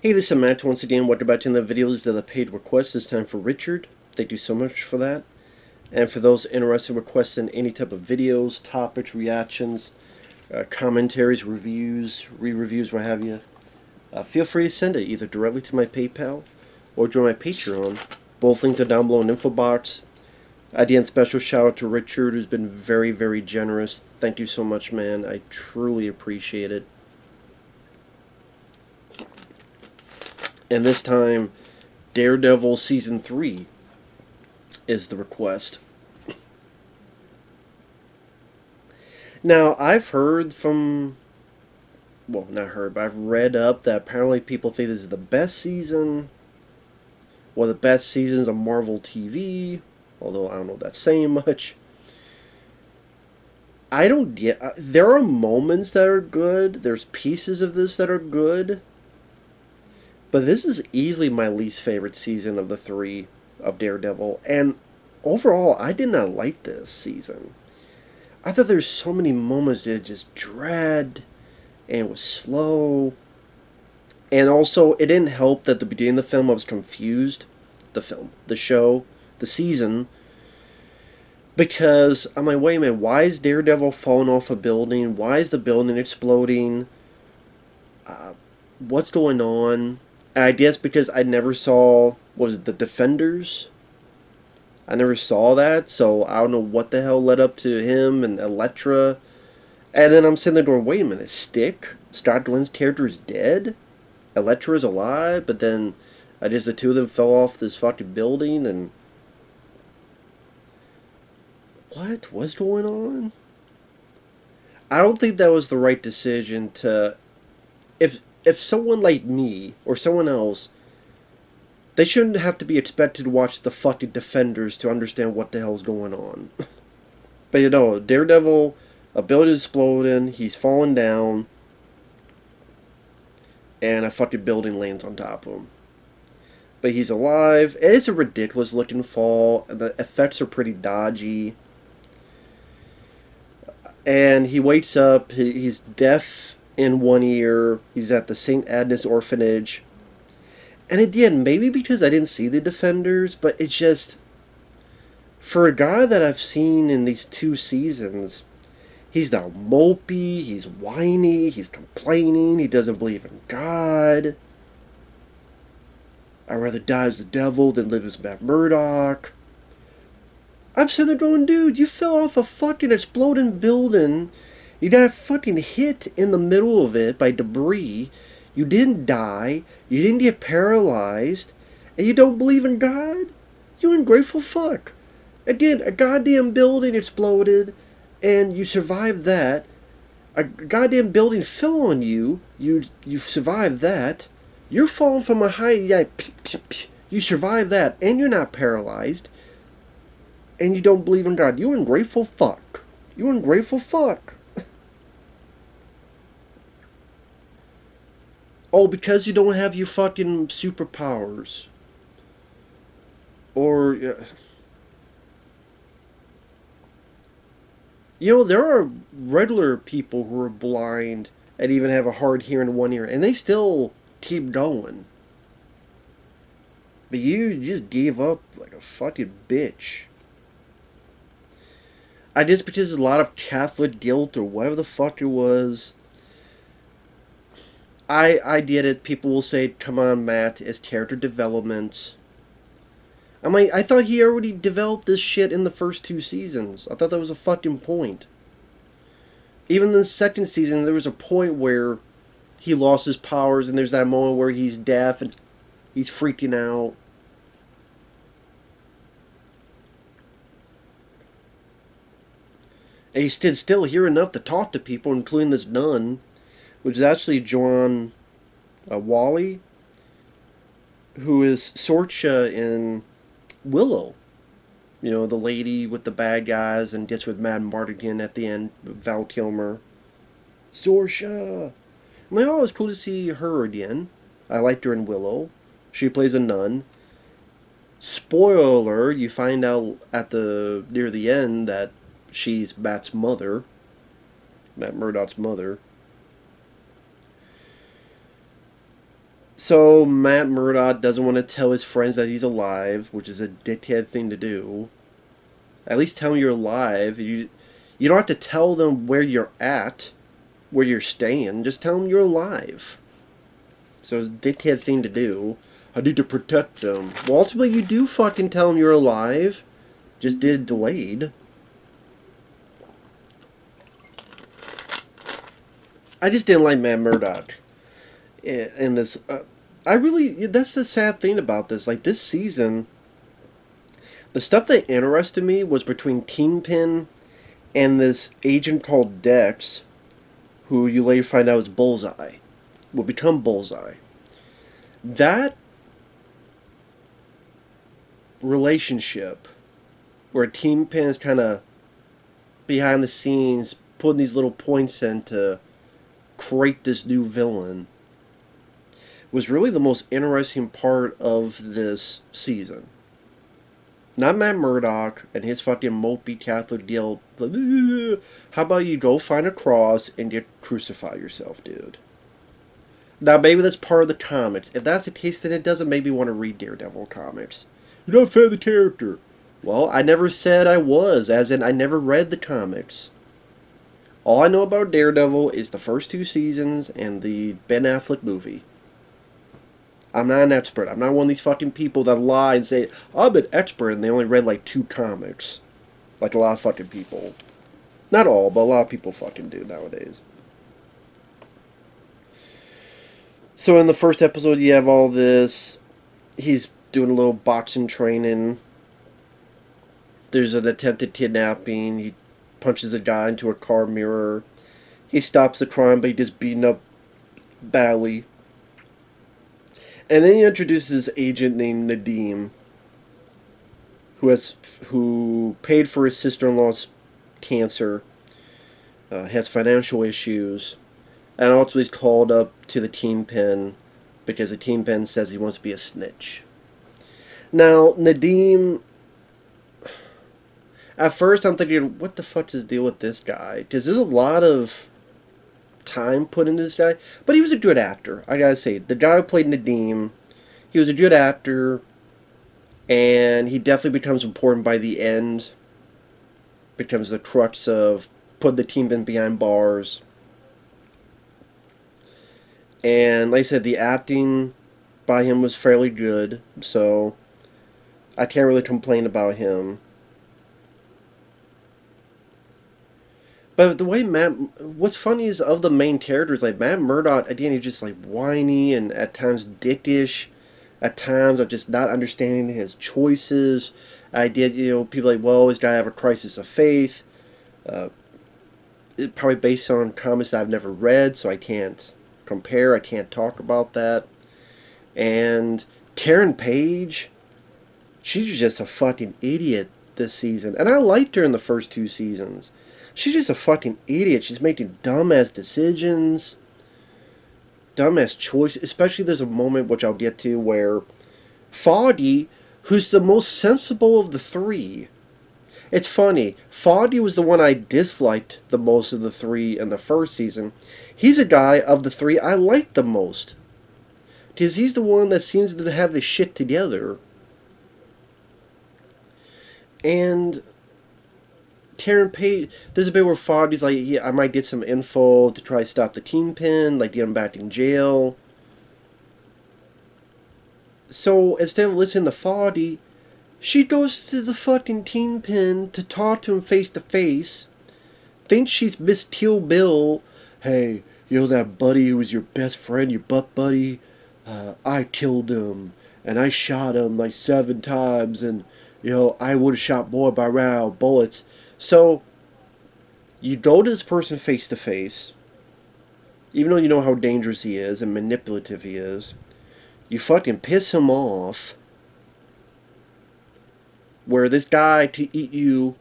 Hey, this is Matt once again. Welcome back to the videos to the paid request. This time for Richard. Thank you so much for that. And for those interested in requesting any type of videos, topics, reactions, commentaries, reviews, re-reviews, what have you, feel free to send it either directly to my PayPal or join my Patreon. Both links are down below in the info box. Again, special shout out to Richard, who's been very, very generous. Thank you so much, man. I truly appreciate it. And this time, Daredevil Season 3 is the request. Now, I've heard from, well, not heard, but I've read up that apparently people think this is the best season, or the best seasons of Marvel TV, although I don't know if that's saying much. I don't get, there are moments that are good, there's pieces of this that are good, but this is easily my least favorite season of the three of Daredevil, and overall, I did not like this season. I thought there's so many moments that just dragged and was slow. And also, it didn't help that at the beginning of the film I was confused. The show, the season. Because I'm like, wait a minute, why is Daredevil falling off a building? Why is the building exploding? What's going on? And I guess because I never saw, what was it, the Defenders? I never saw that, so I don't know what the hell led up to him and Elektra. And then I'm sitting there going, wait a minute, Scott Glenn's character is dead? Elektra is alive, but then I guess the two of them fell off this fucking building, and what's going on? I don't think that was the right decision to, if someone like me or someone else, they shouldn't have to be expected to watch the fucking Defenders to understand what the hell's going on. But you know, Daredevil, a building exploding, he's falling down, and a fucking building lands on top of him. But he's alive. It is a ridiculous looking fall. The effects are pretty dodgy. And he wakes up, he's deaf in one ear, he's at the St. Agnes orphanage. And again, maybe because I didn't see the Defenders, but it's just, for a guy that I've seen in these two seasons, he's now mopey, he's whiny, he's complaining, he doesn't believe in God. I'd rather die as the devil than live as Matt Murdock. I'm sitting there going, dude, you fell off a fucking exploding building. You got fucking hit in the middle of it by debris. You didn't die. You didn't get paralyzed. And you don't believe in God? You ungrateful fuck. Again, a goddamn building exploded, and you survived that. A goddamn building fell on you. You survived that. You're falling from a height. You survived that, and you're not paralyzed. And you don't believe in God. You ungrateful fuck. You ungrateful fuck. Oh, because you don't have your fucking superpowers. Or, you know, there are regular people who are blind and even have a hard hearing in one ear, and they still keep going. But you just gave up like a fucking bitch. I guess because there's a lot of Catholic guilt or whatever the fuck it was. I get it. People will say, come on, Matt, it's character development. I mean, I thought he already developed this shit in the first two seasons. I thought that was a fucking point. Even in the second season, there was a point where he lost his powers, and there's that moment where he's deaf and he's freaking out. And he stood still here enough to talk to people, including this nun, which is actually Joan Wally, who is Sorcha in Willow. You know, the lady with the bad guys and gets with Mad Mardigan at the end, Val Kilmer. Sorcha! I'm like, oh, it's cool to see her again. I liked her in Willow. She plays a nun. Spoiler, you find out near the end that she's Matt's mother. Matt Murdock's mother. So Matt Murdock doesn't want to tell his friends that he's alive, which is a dickhead thing to do. At least tell them you're alive. You don't have to tell them where you're at, where you're staying. Just tell them you're alive. So it's a dickhead thing to do. I need to protect them. Well, ultimately, you do fucking tell them you're alive. Just did it delayed. I just didn't like Matt Murdock in this. I really, that's the sad thing about this. Like, this season, the stuff that interested me was between Kingpin and this agent called Dex, who you later find out is Bullseye, will become Bullseye. That relationship, where Kingpin is kind of behind the scenes, putting these little points in to create this new villain, was really the most interesting part of this season. Not Matt Murdock and his fucking mopey Catholic deal. How about you go find a cross and you crucify yourself, dude? Now, maybe that's part of the comics. If that's the case, then it doesn't make me want to read Daredevil comics. You're not a fan of the character. Well, I never said I was, as in I never read the comics. All I know about Daredevil is the first 2 seasons and the Ben Affleck movie. I'm not an expert. I'm not one of these fucking people that lie and say, I'm an expert, and they only read like 2 comics. Like a lot of fucking people. Not all, but a lot of people fucking do nowadays. So in the first episode, you have all this. He's doing a little boxing training. There's an attempted kidnapping. He punches a guy into a car mirror. He stops the crime, but he gets beaten up badly. And then he introduces this agent named Nadim, who paid for his sister-in-law's cancer, has financial issues, and ultimately is called up to the Kingpin because the Kingpin says he wants to be a snitch. Now, Nadim, at first I'm thinking, what the fuck is the deal with this guy? Because there's a lot of time put into this guy, but he was a good actor. I gotta say, the guy who played Nadim, he was a good actor, and he definitely becomes important by the end. Becomes the crux of putting the Kingpin behind bars. And like I said, the acting by him was fairly good, so I can't really complain about him. But the way what's funny is of the main characters, like Matt Murdock, again, he's just like whiny and at times dickish. At times of just not understanding his choices. People like, well, he's got to have a crisis of faith. It probably based on comics that I've never read, so I can't compare, I can't talk about that. And Karen Page, she's just a fucking idiot this season. And I liked her in the first 2 seasons. She's just a fucking idiot. She's making dumbass decisions, dumbass choices. Especially there's a moment, which I'll get to, where Foggy, who's the most sensible of the 3. It's funny, Foggy was the one I disliked the most of the 3 in the first season. He's a guy of the 3 I liked the most. Because he's the one that seems to have his shit together. And Karen Page, there's a bit where Foggy's like, yeah, I might get some info to try to stop the Kingpin, like get him back in jail. So instead of listening to Foggy, she goes to the fucking Kingpin to talk to him face to face. Thinks she's Miss Kill Bill. Hey, you know that buddy who was your best friend, your butt buddy? I killed him, and I shot him like 7 times, and I would have shot more, but I ran out of bullets. So, you go to this person face to face, even though you know how dangerous he is and manipulative he is. You fucking piss him off, where this guy to eat you,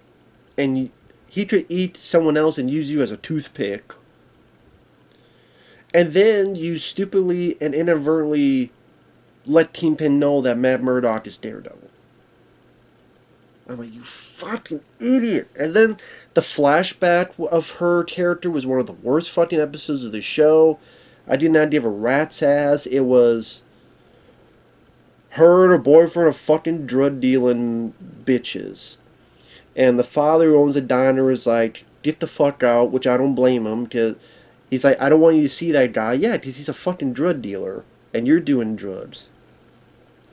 and he could eat someone else and use you as a toothpick. And then you stupidly and inadvertently let Kingpin know that Matt Murdock is Daredevil. I'm like, you fucking idiot. And then the flashback of her character was one of the worst fucking episodes of the show. I did not give a rat's ass. It was Her and her boyfriend are fucking drug dealing bitches. And the father who owns the diner is like, get the fuck out, which I don't blame him, because he's like, I don't want you to see that guy. Yeah, because he's a fucking drug dealer. And you're doing drugs.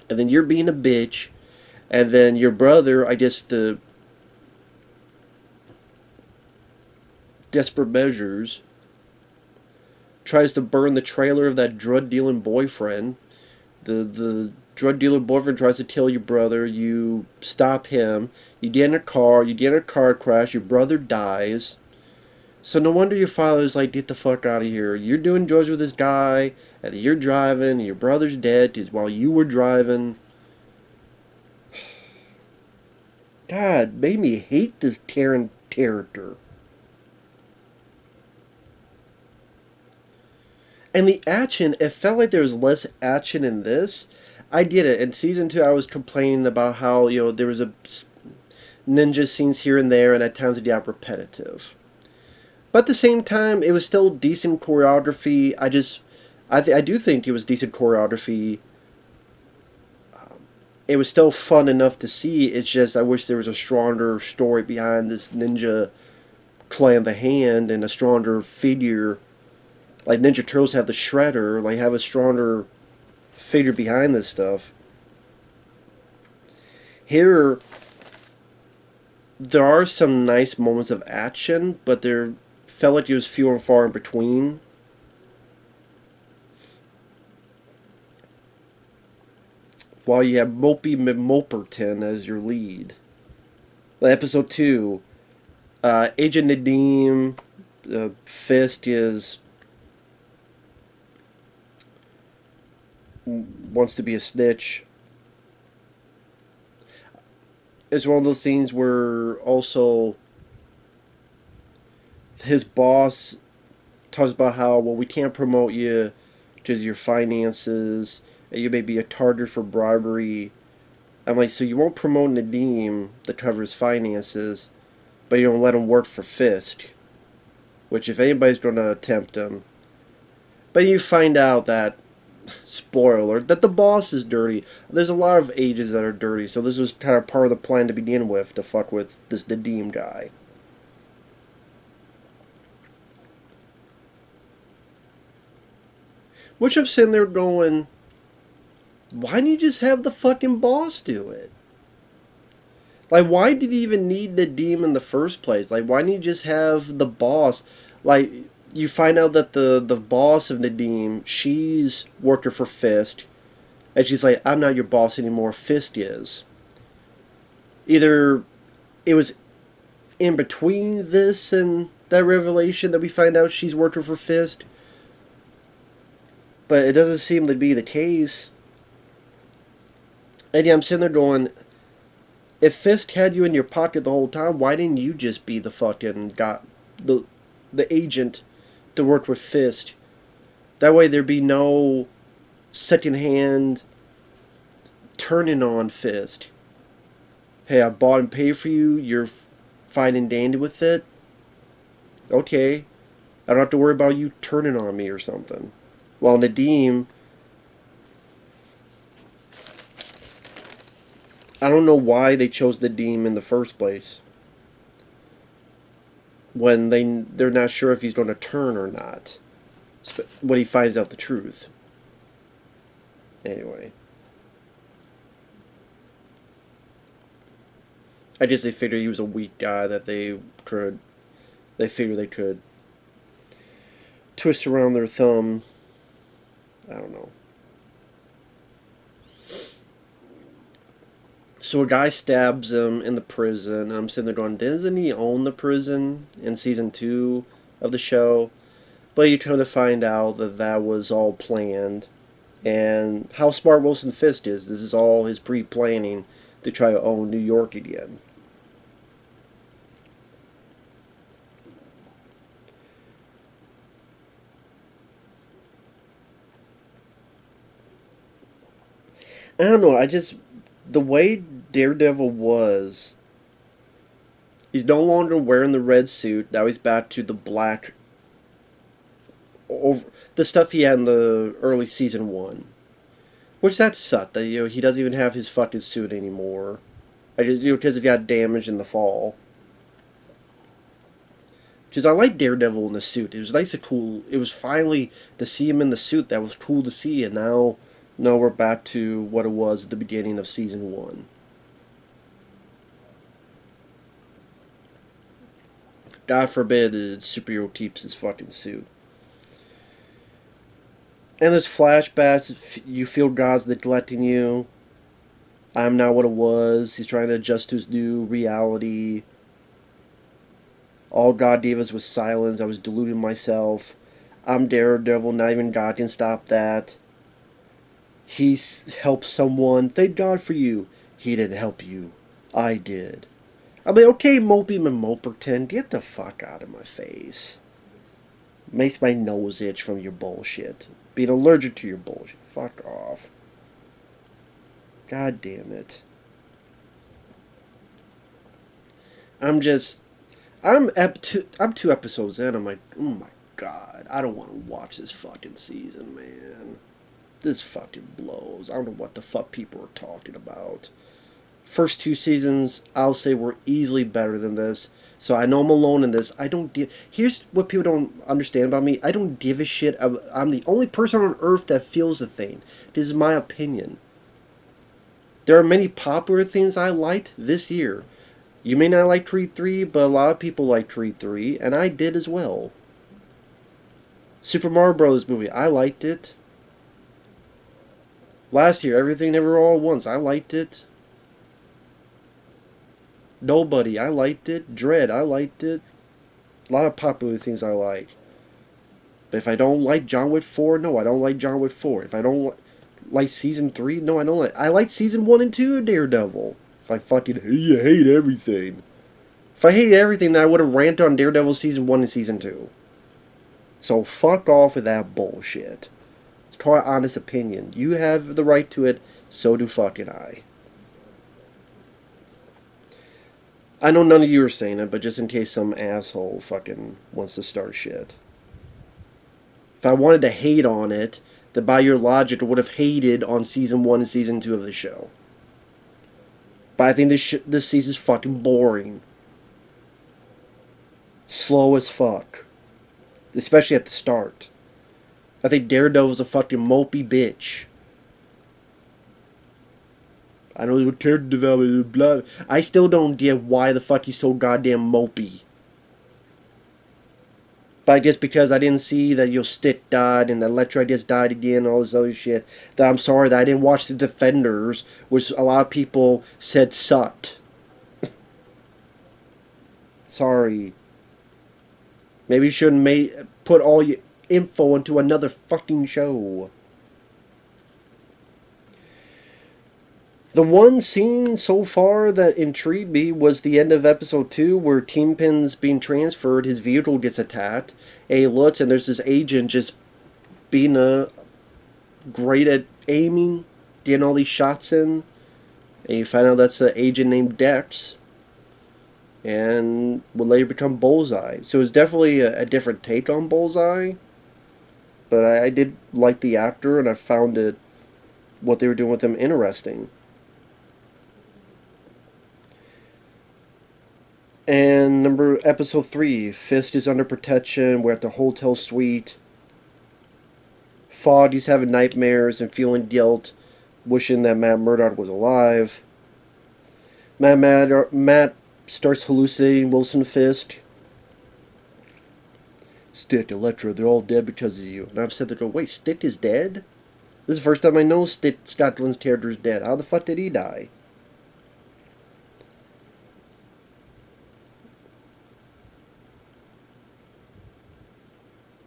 And then you're being a bitch. And then your brother, I guess the desperate measures, tries to burn the trailer of that drug dealing boyfriend. The drug dealer boyfriend tries to kill your brother. You stop him. You get in a car. You get in a car crash. Your brother dies. So no wonder your father's like, get the fuck out of here. You're doing drugs with this guy, and you're driving, and your brother's dead because while you were driving. God, made me hate this Taryn character. And the action, it felt like there was less action in this. I get it. In season 2, I was complaining about how, there was a ninja scenes here and there, and at times it got repetitive. But at the same time, it was still decent choreography. I do think it was decent choreography. It was still fun enough to see. It's just, I wish there was a stronger story behind this ninja clan the hand and a stronger figure. Like Ninja Turtles have the Shredder, like have a stronger figure behind this stuff. Here, there are some nice moments of action, but there felt like it was few and far in between. While you have Mopey Moperton as your lead. Like episode 2, Agent Nadim, Fist wants to be a snitch. It's one of those scenes where also his boss talks about how, well, we can't promote you because your finances, and you may be a target for bribery. I'm like, so you won't promote Nadim that covers finances, but you don't let him work for Fisk, which if anybody's going to attempt him. But you find out that, spoiler, that the boss is dirty. There's a lot of agents that are dirty, so this was kind of part of the plan to begin with, to fuck with this Nadim guy. Which I'm sitting there going, why didn't you just have the fucking boss do it? Like, why did you even need Nadim in the first place? Like, why didn't you just have the boss? Like, you find out that the boss of Nadim, she's working for Fist. And she's like, I'm not your boss anymore, Fist is. Either it was in between this and that revelation that we find out she's working for Fist. But it doesn't seem to be the case. And yeah, I'm sitting there going, if Fist had you in your pocket the whole time, why didn't you just be the fucking the agent to work with Fist? That way there'd be no secondhand turning on Fist. Hey, I bought and paid for you, you're fine and dandy with it. Okay. I don't have to worry about you turning on me or something. While Nadim, I don't know why they chose Nadim in the first place. When they're not sure if he's going to turn or not. When he finds out the truth. Anyway. I guess they figured he was a weak guy that they figured they could twist around their thumb. I don't know. So a guy stabs him in the prison. I'm sitting there going, doesn't he own the prison in season 2 of the show? But you come to find out that that was all planned. And how smart Wilson Fisk is. This is all his pre-planning to try to own New York again. I don't know, the way Daredevil was, he's no longer wearing the red suit, now he's back to the black, over the stuff he had in the early season 1. Which that sucked. That he doesn't even have his fucking suit anymore. I just because it got damaged in the fall. Because I like Daredevil in the suit. It was nice and cool. It was finally to see him in the suit that was cool to see, and now, no, we're back to what it was at the beginning of season 1. God forbid the superhero keeps his fucking suit. And there's flashbacks. You feel God's neglecting you. I'm not what it was. He's trying to adjust to his new reality. All God gave us was silence. I was deluding myself. I'm Daredevil. Not even God can stop that. He helped someone. Thank God for you. He didn't help you. I did. I mean, okay, Mopey and Moperton, get the fuck out of my face. Makes my nose itch from your bullshit. Being allergic to your bullshit. Fuck off. God damn it. I'm 2 episodes in. I'm like, oh my god, I don't want to watch this fucking season, man. This fucking blows. I don't know what the fuck people are talking about. First 2 seasons, I'll say, were easily better than this. So I know I'm alone in this. Here's what people don't understand about me. I don't give a shit. I'm the only person on earth that feels the thing. This is my opinion. There are many popular things I liked this year. You may not like Creed 3, but a lot of people like Creed 3, and I did as well. Super Mario Bros. Movie, I liked it. Last year, Everything Everywhere All at Once, I liked it. Nobody, I liked it. Dread, I liked it. A lot of popular things I like. But if I don't like John Wick 4, no, I don't like John Wick 4. If I don't like Season 3, no, I don't like... I like Season 1 and 2 of Daredevil. If I fucking hate everything. If I hated everything, then I would have ranted on Daredevil Season 1 and Season 2. So fuck off with that bullshit. It's my honest opinion. You have the right to it, so do fucking I. I know none of you are saying it, but just in case some asshole fucking wants to start shit. If I wanted to hate on it, then by your logic, I would have hated on Season 1 and Season 2 of the show. But I think this season's fucking boring. Slow as fuck. Especially at the start. I think Daredevil's a fucking mopey bitch. I don't even care to develop blah. I still don't get why the fuck he's so goddamn mopey. But I guess because I didn't see that your stick died and Electra just died again and all this other shit. That I'm sorry that I didn't watch The Defenders, which a lot of people said sucked. Sorry. Maybe you shouldn't put all your info into another fucking show. The one scene so far that intrigued me was the end of episode 2 where Kingpin's being transferred, his vehicle gets attacked, and he looks and there's this agent just being great at aiming, getting all these shots in, and you find out that's an agent named Dex, and will later become Bullseye. So it's definitely a different take on Bullseye, but I did like the actor, and I found what they were doing with him interesting. And episode 3, Fist is under protection. We're at the hotel suite. Foggy's having nightmares and feeling guilt, wishing that Matt Murdock was alive. Matt starts hallucinating Wilson Fisk. Stick, Electra, they're all dead because of you. And I'm sitting there going, wait, Stick is dead? This is the first time I know Scott Glenn's character is dead. How the fuck did he die?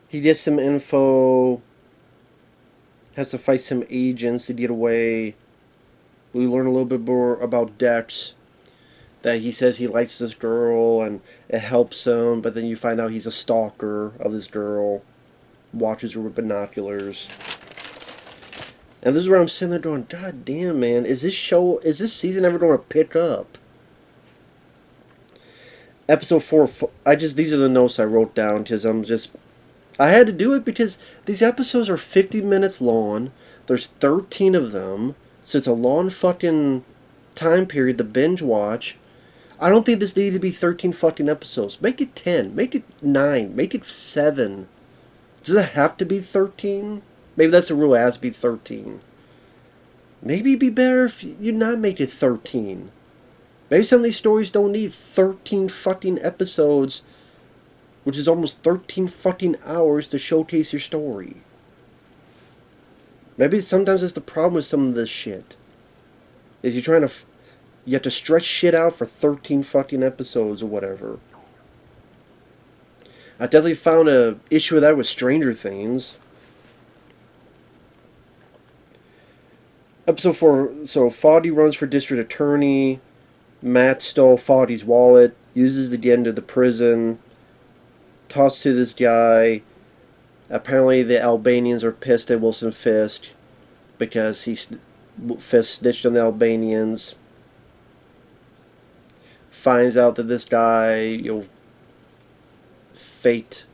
He gets some info, has to fight some agents to get away. We learn a little bit more about Dex, that he says he likes this girl and it helps him, but then you find out he's a stalker of this girl, watches her with binoculars. And this is where I'm sitting there going, God damn, man, is this season ever going to pick up? Episode 4, these are the notes I wrote down because I had to do it because these episodes are 50 minutes long. There's 13 of them, so it's a long fucking time period to binge watch. I don't think this needed to be 13 fucking episodes. Make it 10. Make it 9. Make it 7. Does it have to be 13? Maybe that's the rule. It has to be 13. Maybe it'd be better if you not make it 13. Maybe some of these stories don't need 13 fucking episodes, which is almost 13 fucking hours to showcase your story. Maybe sometimes that's the problem with some of this shit. Is you're trying to... You have to stretch shit out for 13 fucking episodes or whatever. I definitely found a issue with that with Stranger Things. Episode 4, so Fawdy runs for district attorney. Matt stole Fawdy's wallet, uses the end of the prison, tossed to this guy. Apparently the Albanians are pissed at Wilson Fisk because Fisk snitched on the Albanians. Finds out that this guy, fate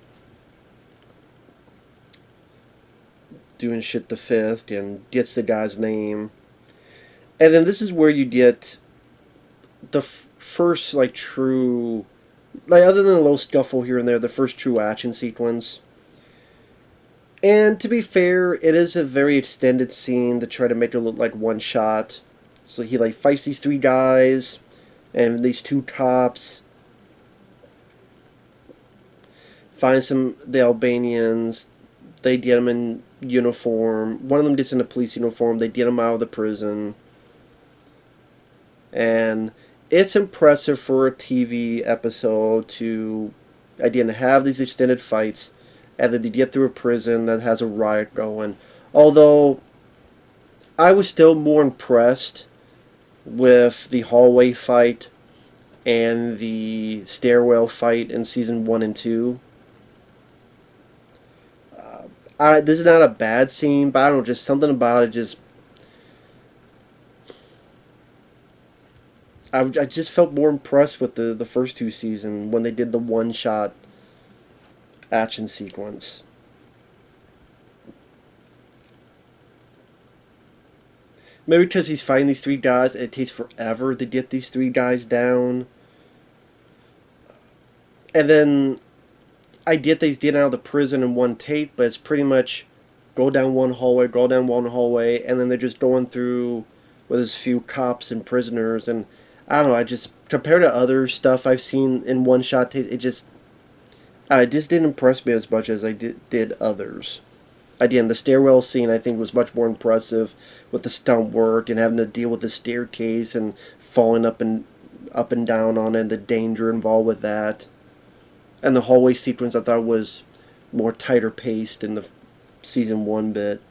doing shit to Fisk and gets the guy's name. And then this is where you get the first, true, other than a little scuffle here and there, the first true action sequence. And to be fair, it is a very extended scene to try to make it look like one shot. So he, fights these 3 guys and these 2 cops. Finds the Albanians. They get him in uniform. One of them gets in a police uniform. They get him out of the prison. And it's impressive for a TV episode to, again, have these extended fights, and then to get through a prison that has a riot going. Although, I was still more impressed with the hallway fight and the stairwell fight in season 1 and 2. This is not a bad scene, but I don't know, just something about it just... I just felt more impressed with the first 2 seasons when they did the one-shot action sequence. Maybe because he's fighting these 3 guys, and it takes forever to get these 3 guys down. And then I get that he's getting out of the prison in one take, but it's pretty much go down one hallway, and then they're just going through with as few cops and prisoners. And I don't know, I just, compared to other stuff I've seen in one shot, it just didn't impress me as much as I did others. Again, the stairwell scene I think was much more impressive with the stunt work and having to deal with the staircase and falling up and down on it, and the danger involved with that. And the hallway sequence I thought was more tighter paced in the season 1 bit.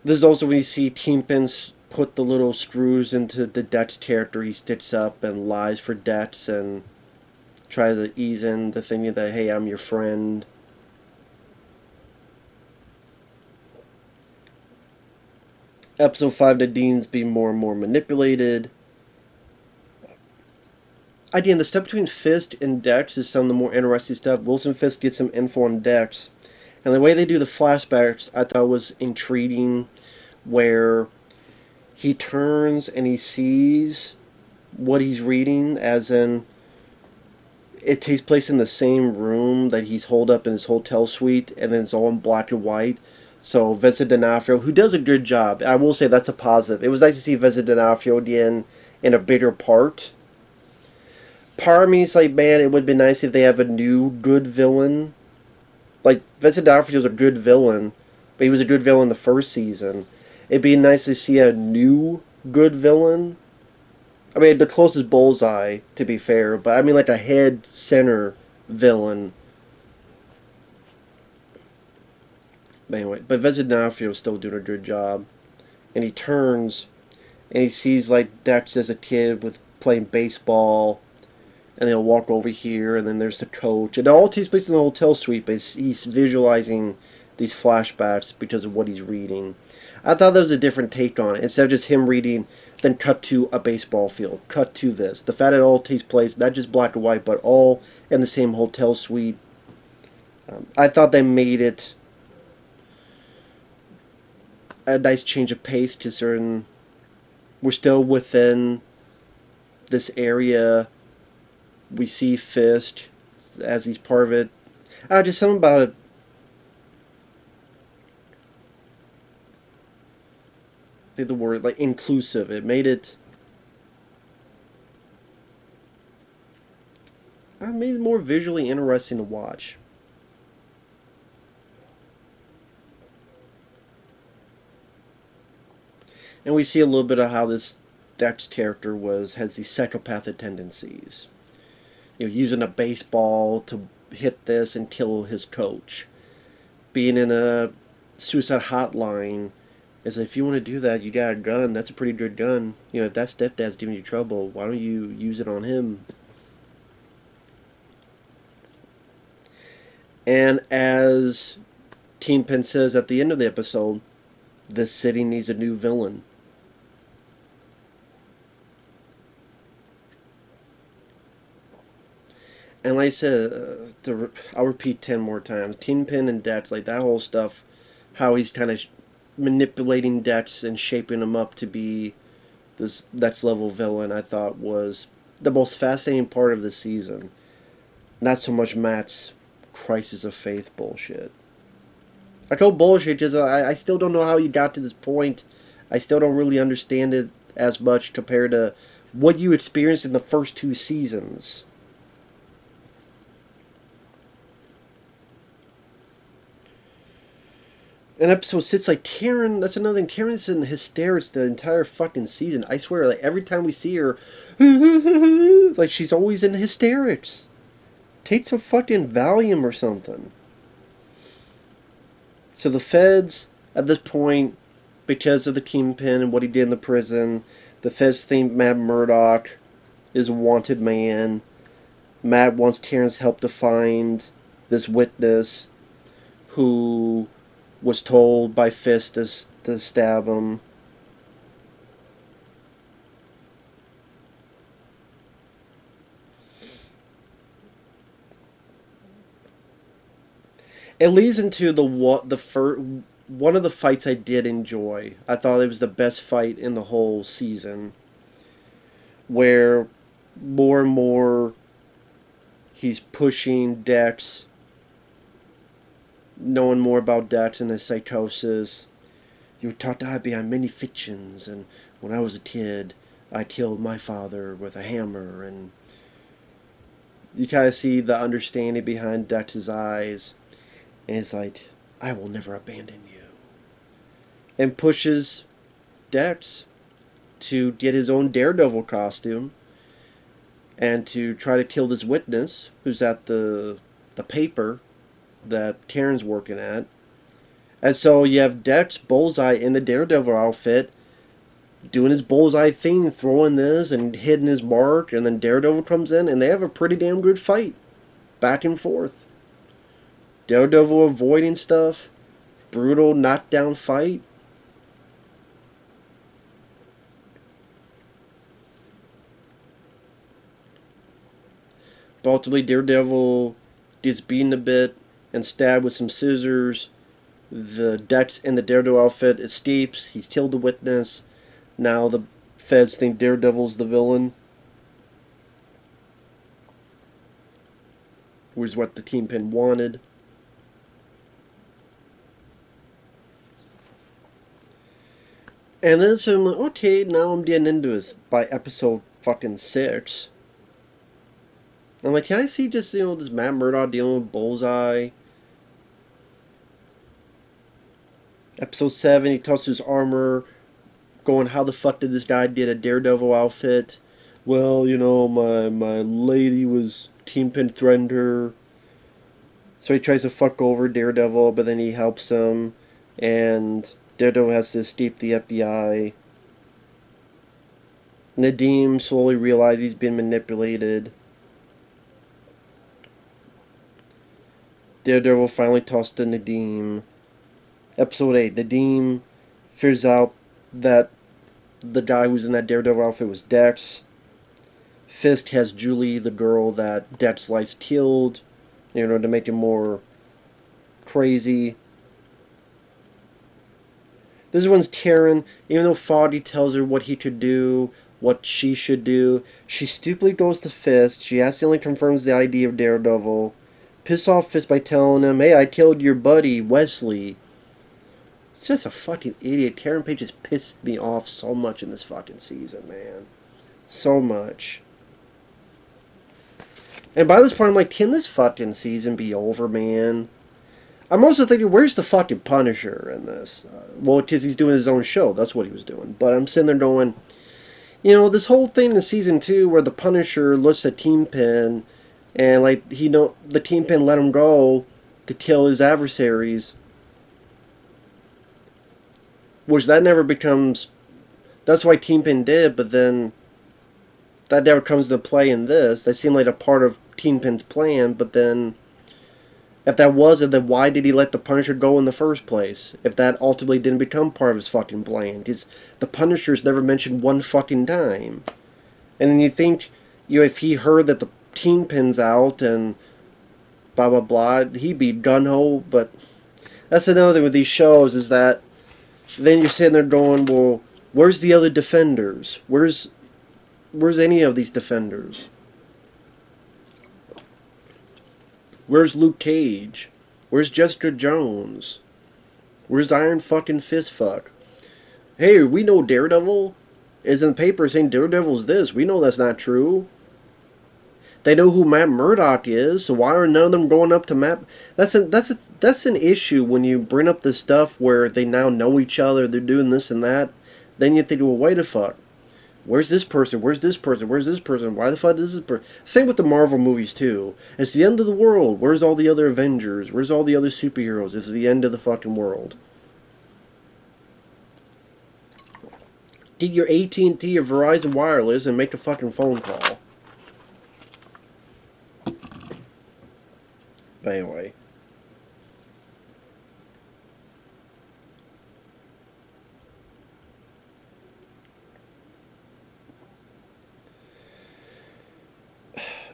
This is also when you see Kingpin put the little screws into the Dex character. He sticks up and lies for Dex and tries to ease in the thinking that, hey, I'm your friend. Episode 5, the Dean's being more and more manipulated. Again, the stuff between Fisk and Dex is some of the more interesting stuff. Wilson Fisk gets some info on Dex. And the way they do the flashbacks I thought was intriguing, where he turns and he sees what he's reading, as in it takes place in the same room that he's holed up in his hotel suite, and then it's all in black and white. So Vincent D'Onofrio, who does a good job, I will say that's a positive. It was nice to see Vincent D'Onofrio again in a bigger part. Part of me is like, man, it would be nice if they have a new good villain. Like, Vincent D'Onofrio's a good villain, but he was a good villain the first season. It'd be nice to see a new good villain. I mean, the closest Bullseye, to be fair, but I mean like a head center villain. But anyway, but Vincent D'Onofrio is still doing a good job. And he turns, and he sees like Dex as a kid with playing baseball. And he'll walk over here, and then there's the coach. And it all takes place in the hotel suite, but he's visualizing these flashbacks because of what he's reading. I thought that was a different take on it. Instead of just him reading, then cut to a baseball field, cut to this. The fact it all takes place, not just black and white, but all in the same hotel suite. I thought they made it a nice change of pace, considering we're still within this area. We see Fist as he's part of it. Just something about it. I think the word like inclusive. It made it. Made it more visually interesting to watch. And we see a little bit of how this Dex character has these psychopathic tendencies. Using a baseball to hit this and kill his coach. Being in a suicide hotline is if you want to do that, you got a gun. That's a pretty good gun. If that stepdad's giving you trouble, why don't you use it on him? And as Kingpin says at the end of the episode, this city needs a new villain. And like I said, I'll repeat 10 more times. Kingpin and Dex, like that whole stuff, how he's kind of manipulating Dex and shaping him up to be this next level villain, I thought was the most fascinating part of the season. Not so much Matt's crisis of faith bullshit. I call bullshit because I still don't know how you got to this point. I still don't really understand it as much compared to what you experienced in the first two seasons. In episode 6, like Karen, that's another thing. Karen's in hysterics the entire fucking season. I swear, like every time we see her, like she's always in hysterics. Take some fucking Valium or something. So the feds, at this point, because of the Kingpin and what he did in the prison, the feds think Matt Murdock is a wanted man. Matt wants Karen's help to find this witness who was told by Fist to stab him. It leads into the first one of the fights I did enjoy. I thought it was the best fight in the whole season, where more and more he's pushing Dex, knowing more about Dex and his psychosis. You were taught to hide behind many fictions, and when I was a kid, I killed my father with a hammer, and you kind of see the understanding behind Dex's eyes, and it's like, I will never abandon you. And pushes Dex to get his own Daredevil costume, and to try to kill this witness who's at the paper that Karen's working at. And so you have Dex Bullseye in the Daredevil outfit doing his Bullseye thing, throwing this and hitting his mark, and then Daredevil comes in and they have a pretty damn good fight. Back and forth. Daredevil avoiding stuff. Brutal knockdown fight. But ultimately Daredevil gets beaten a bit and stabbed with some scissors. The Dex in the Daredevil outfit escapes. He's killed the witness. Now the feds think Daredevil's the villain, which is what the Kingpin wanted. And then so I'm like, okay, now I'm getting into this by episode fucking 6. I'm like, can I see just, this Matt Murdock dealing with Bullseye? Episode 7, he tosses his armor, going, how the fuck did this guy get a Daredevil outfit? Well, my lady was, Kingpin threatened her. So he tries to fuck over Daredevil, but then he helps him, and Daredevil has to escape the FBI. Nadim slowly realizes he's been manipulated. Daredevil finally tossed to Nadim. Episode 8, Nadim figures out that the guy who's in that Daredevil outfit was Dex. Fisk has Julie, the girl that Dex likes, killed, to make him more crazy. This one's Taryn. Even though Foggy tells her what he should do, what she should do, she stupidly goes to Fist. She accidentally confirms the ID of Daredevil. Piss off Fist by telling him, "Hey, I killed your buddy, Wesley." It's just a fucking idiot. Taryn Page has pissed me off so much in this fucking season, man. So much. And by this point, I'm like, can this fucking season be over, man? I'm also thinking, where's the fucking Punisher in this? Well, because he's doing his own show. That's what he was doing. But I'm sitting there going, you know, this whole thing in season 2 where the Punisher looks at Kingpin and, like, the Kingpin let him go to kill his adversaries. Which that never becomes... That's why Kingpin did, but then that never comes into play in this. That seemed like a part of Kingpin's plan, but then... If that was it, then why did he let the Punisher go in the first place? If that ultimately didn't become part of his fucking plan. Because the Punisher's never mentioned one fucking time. And then you think, you know, if he heard that the Kingpin's out and blah blah blah, he'd be gun-ho. But that's another thing with these shows, is that then you're sitting there going, well, where's the other Defenders? Where's any of these Defenders? Where's Luke Cage? Where's Jessica Jones? Where's Iron fucking Fist fuck? Hey, we know Daredevil is in the paper saying Daredevil's this. We know that's not true. They know who Matt Murdock is, so why are none of them going up to Matt? That's an issue when you bring up this stuff where they now know each other, they're doing this and that. Then you think, well, wait a fuck. Where's this person? Where's this person? Where's this person? Why the fuck is this person? Same with the Marvel movies, too. It's the end of the world. Where's all the other Avengers? Where's all the other superheroes? It's the end of the fucking world. Get your AT&T or Verizon Wireless and make a fucking phone call. But anyway.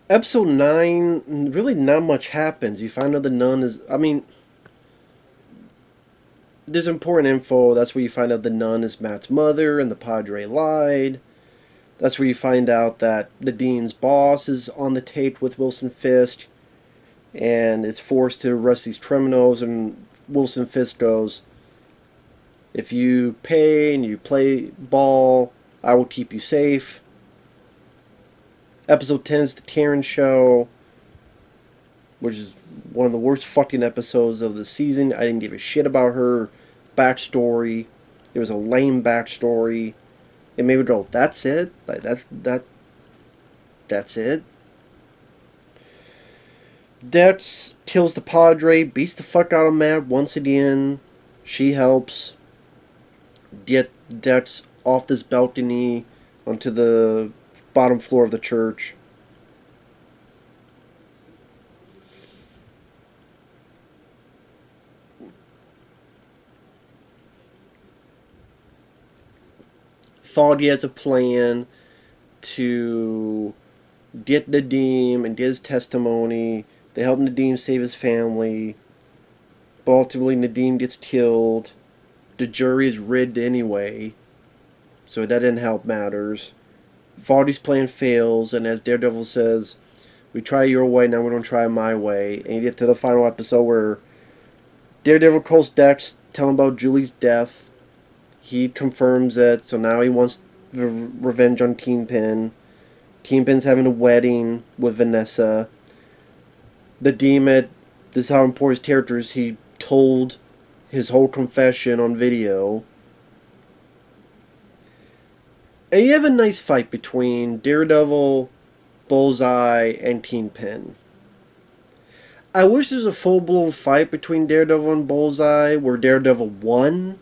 Episode 9, really not much happens. You find out the nun is... I mean... There's important info. That's where you find out the nun is Matt's mother and the Padre lied. That's where you find out that the Dean's boss is on the tape with Wilson Fisk and is forced to arrest these criminals, and Wilson Fisk goes, if you pay and you play ball, I will keep you safe. Episode 10 is the Taryn Show, which is one of the worst fucking episodes of the season. I didn't give a shit about her backstory. It was a lame backstory. It made me go, that's it? Like, that's it? Dex kills the Padre, beats the fuck out of Matt once again. She helps get Dex off this balcony onto the bottom floor of the church. Foggy has a plan to get Nadeem and get his testimony. They help Nadeem save his family. But ultimately Nadeem gets killed. The jury is rigged anyway, so that didn't help matters. Foggy's plan fails, and as Daredevil says, we try your way, now we're going to try my way. And you get to the final episode where Daredevil calls Dex, tell him about Julie's death. He confirms it, so now he wants revenge on Kingpin. Kingpin's having a wedding with Vanessa. The Demon, this is how important his character is, he told his whole confession on video. And you have a nice fight between Daredevil, Bullseye, and Kingpin. I wish there was a full-blown fight between Daredevil and Bullseye where Daredevil won.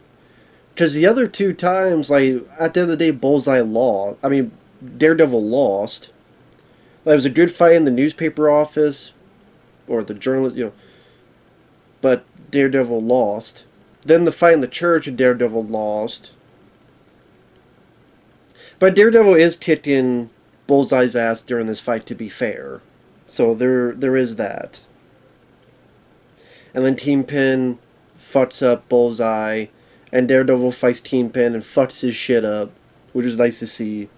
Because the other two times, like, at the end of the day, Bullseye lost. I mean, Daredevil lost. Like, it was a good fight in the newspaper office, or the journalist, you know. But Daredevil lost. Then the fight in the church, Daredevil lost. But Daredevil is kicking Bullseye's ass during this fight, to be fair. So there is that. and then Kingpin fucks up Bullseye, and Daredevil fights Kingpin and fucks his shit up, which was nice to see.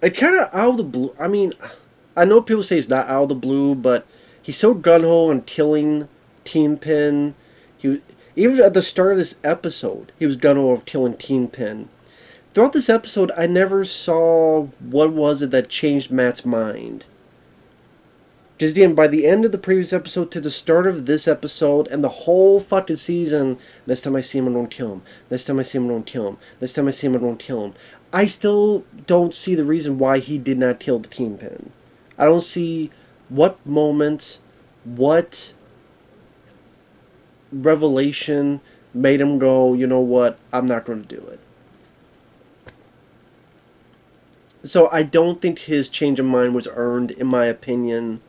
It kind of out of the blue. I mean, I know people say it's not out of the blue, but he's so gun ho on killing Kingpin. Even at the start of this episode, he was gun ho of killing Kingpin. Throughout this episode, I never saw what was it that changed Matt's mind. Just again, by the end of the previous episode to the start of this episode and the whole fucking season, next time I see him, I'm gonna kill him. Next time I see him, I'm gonna kill him. Next time I see him, I'm gonna kill him. I still don't see the reason why he did not kill the Kingpin. I don't see what moment, what revelation made him go, you know what, I'm not going to do it. So I don't think his change of mind was earned, in my opinion.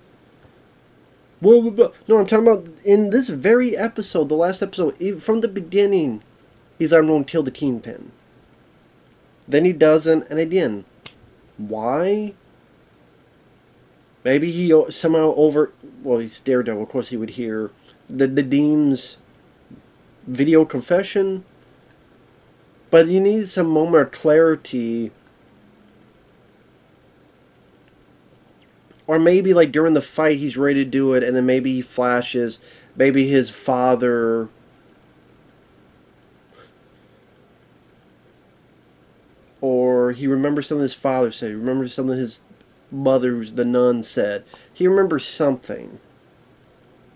No, I'm talking about in this very episode, the last episode, from the beginning, he's like, I'm going to kill the Kingpin. Then he doesn't, and again, why? Maybe he somehow he's Daredevil, of course he would hear the Dean's video confession. But you need some moment of clarity. Or maybe like during the fight he's ready to do it, and then maybe he flashes, maybe his father, or he remembers something his father said, he remembers something his mother, the nun, said. He remembers something.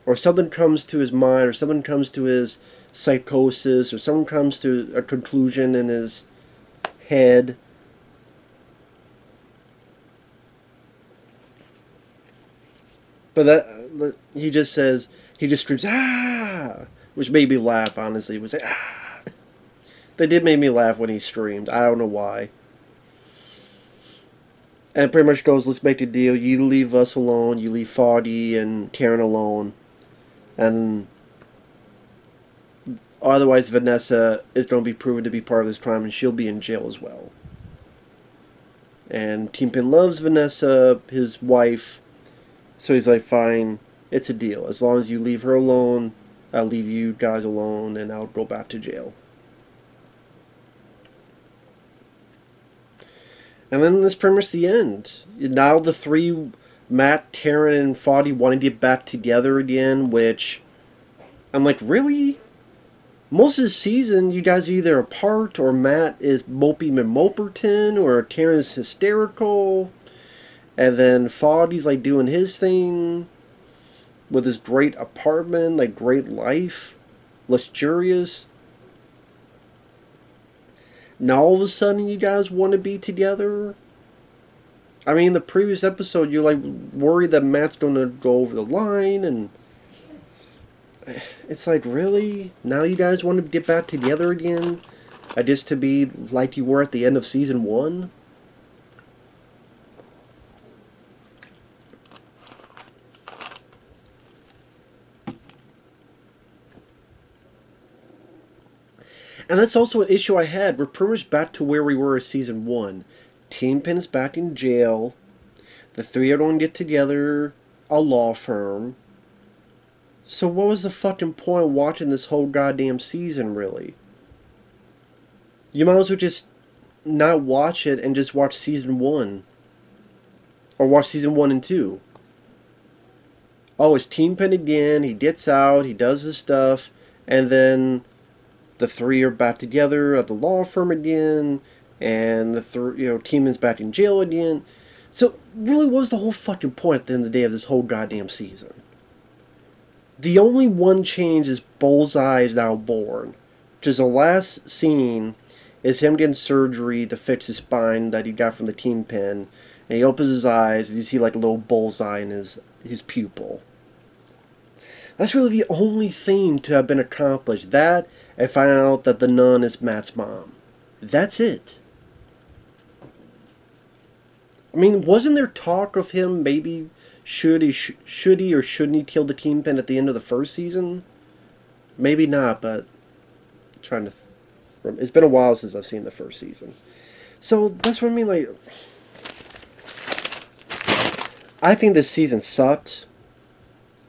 Or something comes to his mind, or something comes to his psychosis, or something comes to a conclusion in his head. But that he just says, he just screams, ah! Which made me laugh, honestly. It was like, ah! They did make me laugh when he screamed. I don't know why. And it pretty much goes, let's make a deal. You leave us alone. You leave Foggy and Karen alone. And otherwise Vanessa is going to be proven to be part of this crime, and she'll be in jail as well. And Kingpin loves Vanessa, his wife. So he's like, fine, it's a deal. As long as you leave her alone, I'll leave you guys alone, and I'll go back to jail. And then this pretty much the end. Now the three, Matt, Karen, and Foggy, wanting to get back together again, which I'm like, really? Most of the season, you guys are either apart, or Matt is mopey McMoperton, or Karen is hysterical. And then Foggy's like doing his thing with his great apartment, like great life, luxurious. Now all of a sudden you guys want to be together? I mean, the previous episode you're like worried that Matt's going to go over the line, and it's like, really? Now you guys want to get back together again? Just to be like you were at the end of season 1? And that's also an issue I had. We're pretty much back to where we were in season 1. Kingpin's back in jail. The three are going to get together a law firm. So what was the fucking point of watching this whole goddamn season, really? You might as well just not watch it and just watch season 1. Or watch season 1 and 2. Oh, it's Kingpin again. He gets out. He does his stuff. And then the three are back together at the law firm again, and the Kingpin's back in jail again. So, really, what was the whole fucking point at the end of the day of this whole goddamn season? The only one change is Bullseye is now born, which is the last scene is him getting surgery to fix his spine that he got from the Kingpin, and he opens his eyes and you see like a little bullseye in his pupil. That's really the only thing to have been accomplished. That, and finding out that the nun is Matt's mom. That's it. I mean, wasn't there talk of him maybe should he or shouldn't he kill the Kingpin at the end of the first season? Maybe not, but I'm trying to. It's been a while since I've seen the first season, so that's what I mean. Like, I think this season sucked.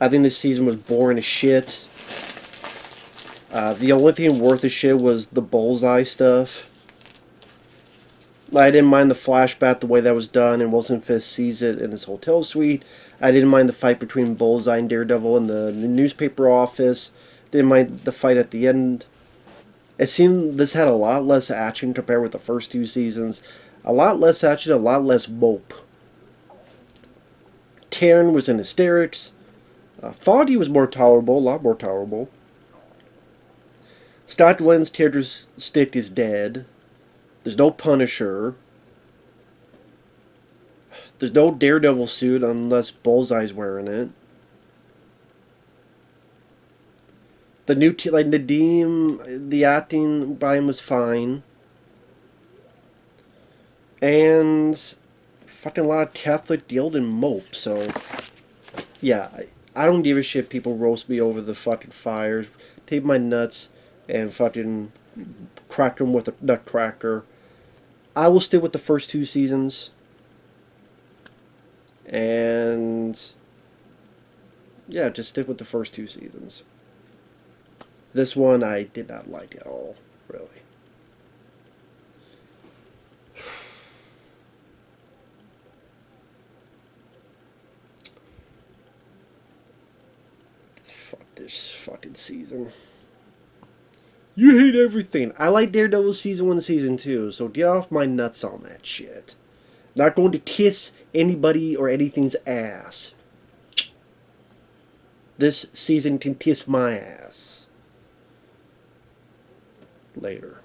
I think this season was boring as shit. The only thing worth a shit was the Bullseye stuff. I didn't mind the flashback, the way that was done, and Wilson Fisk sees it in his hotel suite. I didn't mind the fight between Bullseye and Daredevil in the newspaper office. Didn't mind the fight at the end. It seemed this had a lot less action compared with the first two seasons. A lot less action, a lot less mope. Karen was in hysterics. Foggy was more tolerable, a lot more tolerable. Scott Glenn's character's stick is dead. There's no Punisher. There's no Daredevil suit unless Bullseye's wearing it. The new like Nadeem, the acting by him was fine. And fucking a lot of Catholic guilt and mope, so yeah, I don't give a shit. People roast me over the fucking fires, take my nuts and fucking crack them with a nutcracker. I will stick with the first two seasons. And yeah, just stick with the first two seasons. This one I did not like at all, really. Fuck this fucking season. You hate everything. I like Daredevil season 1 and season 2, so get off my nuts on that shit. Not going to kiss anybody or anything's ass. This season can kiss my ass. Later.